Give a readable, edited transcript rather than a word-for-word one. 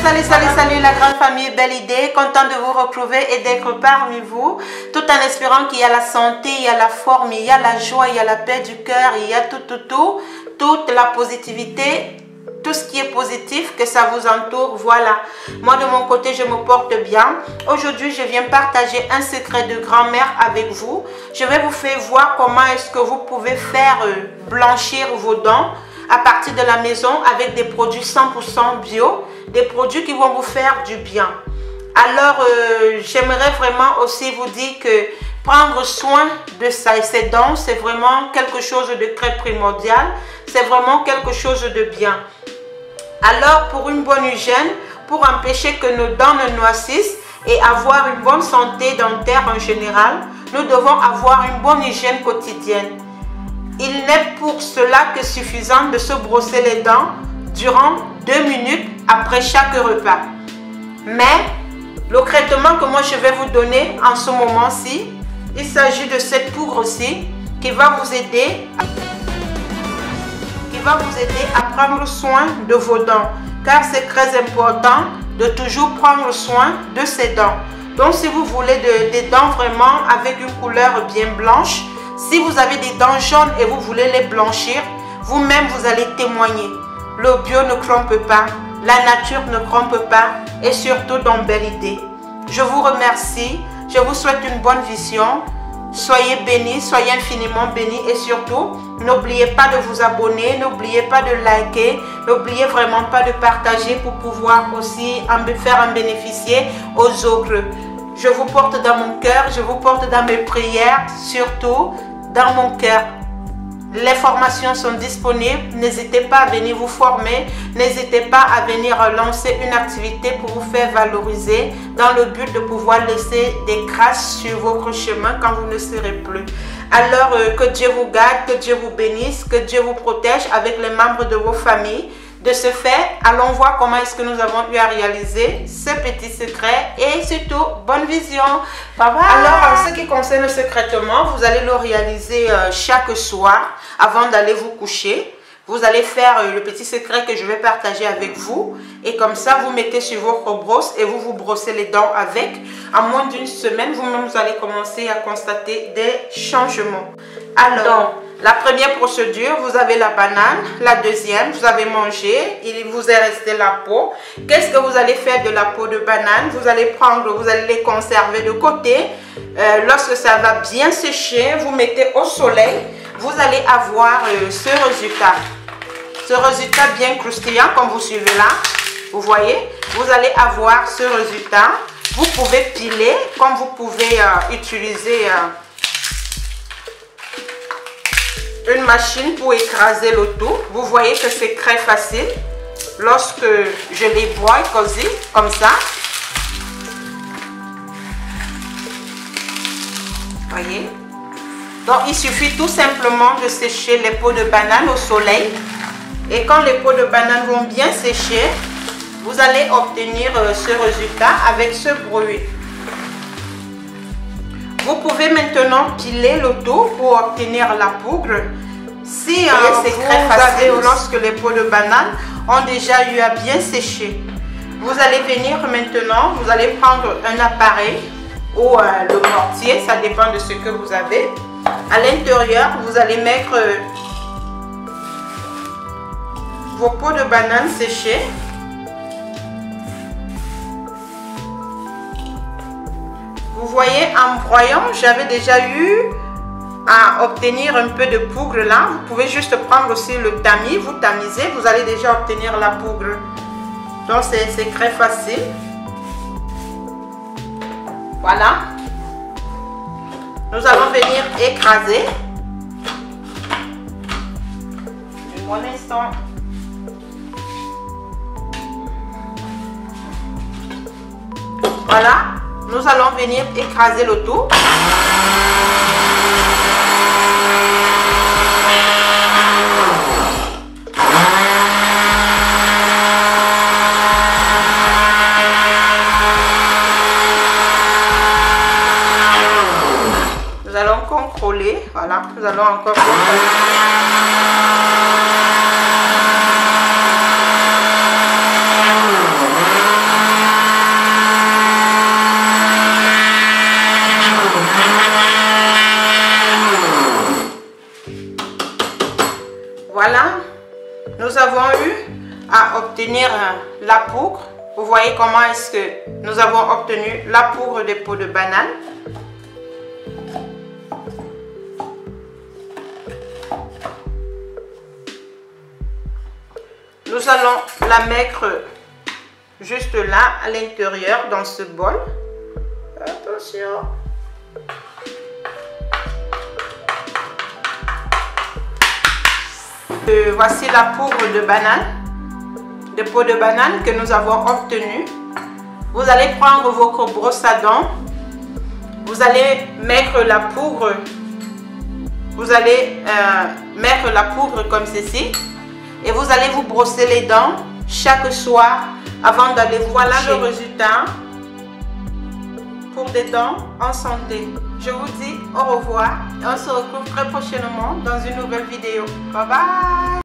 Salut la grande famille Belle Idée, content de vous retrouver et d'être parmi vous, tout en espérant qu'il y a la santé, il y a la forme, il y a la joie, il y a la paix du cœur, il y a toute la positivité, tout ce qui est positif, que ça vous entoure, voilà. Moi de mon côté, je me porte bien. Aujourd'hui, je viens partager un secret de grand-mère avec vous. Je vais vous faire voir comment est-ce que vous pouvez faire blanchir vos dents à partir de la maison avec des produits 100% bio, des produits qui vont vous faire du bien. Alors, j'aimerais vraiment aussi vous dire que prendre soin de ses dents, c'est vraiment quelque chose de très primordial, c'est vraiment quelque chose de bien. Alors, pour une bonne hygiène, pour empêcher que nos dents ne noircissent et avoir une bonne santé dentaire en général, nous devons avoir une bonne hygiène quotidienne. Il n'est pour cela que suffisant de se brosser les dents durant 2 minutes après chaque repas. Mais le traitement que moi je vais vous donner en ce moment-ci, il s'agit de cette poudre-ci qui va vous aider à prendre soin de vos dents, car c'est très important de toujours prendre soin de ses dents. Donc si vous voulez des dents vraiment avec une couleur bien blanche, si vous avez des dents jaunes et vous voulez les blanchir, vous-même vous allez témoigner. Le bio ne trompe pas, la nature ne trompe pas et surtout dans Belle Idée. Je vous remercie, je vous souhaite une bonne vision. Soyez bénis, soyez infiniment bénis et surtout, n'oubliez pas de vous abonner, n'oubliez pas de liker, n'oubliez vraiment pas de partager pour pouvoir aussi faire en bénéficier aux autres. Je vous porte dans mon cœur, je vous porte dans mes prières, surtout dans mon cœur. Les formations sont disponibles, n'hésitez pas à venir vous former, n'hésitez pas à venir lancer une activité pour vous faire valoriser dans le but de pouvoir laisser des traces sur votre chemin quand vous ne serez plus. Alors que Dieu vous garde, que Dieu vous bénisse, que Dieu vous protège avec les membres de vos familles. De ce fait, allons voir comment est-ce que nous avons eu à réaliser ce petit secret et surtout, bonne vision. Bye bye. Alors, en ce qui concerne ce traitement, vous allez le réaliser chaque soir avant d'aller vous coucher. Vous allez faire le petit secret que je vais partager avec vous et comme ça, vous mettez sur votre brosse et vous vous brossez les dents avec. En moins d'une semaine, vous-même, vous allez commencer à constater des changements. Alors, la première procédure, vous avez la banane. La deuxième, vous avez mangé, il vous est resté la peau. Qu'est-ce que vous allez faire de la peau de banane? Vous allez prendre, vous allez les conserver de côté. Lorsque ça va bien sécher, vous mettez au soleil. Vous allez avoir ce résultat. Ce résultat bien croustillant, comme vous suivez là. Vous voyez, vous allez avoir ce résultat. Vous pouvez piler, comme vous pouvez utiliser une machine pour écraser le tout. Vous voyez que c'est très facile lorsque je les broie comme ça. Voyez. Donc il suffit tout simplement de sécher les peaux de banane au soleil et quand les peaux de banane vont bien sécher, vous allez obtenir ce résultat avec ce bruit. Vous pouvez maintenant piler le tout pour obtenir la poudre. Si c'est très facile, lorsque les peaux de banane ont déjà eu à bien sécher, vous allez venir maintenant, vous allez prendre un appareil ou le mortier, ça dépend de ce que vous avez. À l'intérieur, vous allez mettre vos peaux de banane séchées. Vous voyez, en broyant, j'avais déjà eu à obtenir un peu de poudre là. Vous pouvez juste prendre aussi le tamis, vous tamisez, vous allez déjà obtenir la poudre. Donc c'est très facile. Voilà. Nous allons venir écraser. Un bon instant. Voilà. Nous allons venir écraser le tout. Nous allons contrôler. Voilà, nous allons encore contrôler. Voilà, nous avons eu à obtenir la poudre. Vous voyez comment est-ce que nous avons obtenu la poudre de peau de banane. Nous allons la mettre juste là, à l'intérieur, dans ce bol. Attention. Voici la poudre de banane, de peau de banane que nous avons obtenue. Vous allez prendre votre brosse à dents. Vous allez mettre la poudre. Vous allez mettre la poudre comme ceci. Et vous allez vous brosser les dents chaque soir avant d'aller voir le résultat pour des dents en santé. Je vous dis au revoir et on se retrouve très prochainement dans une nouvelle vidéo. Bye bye!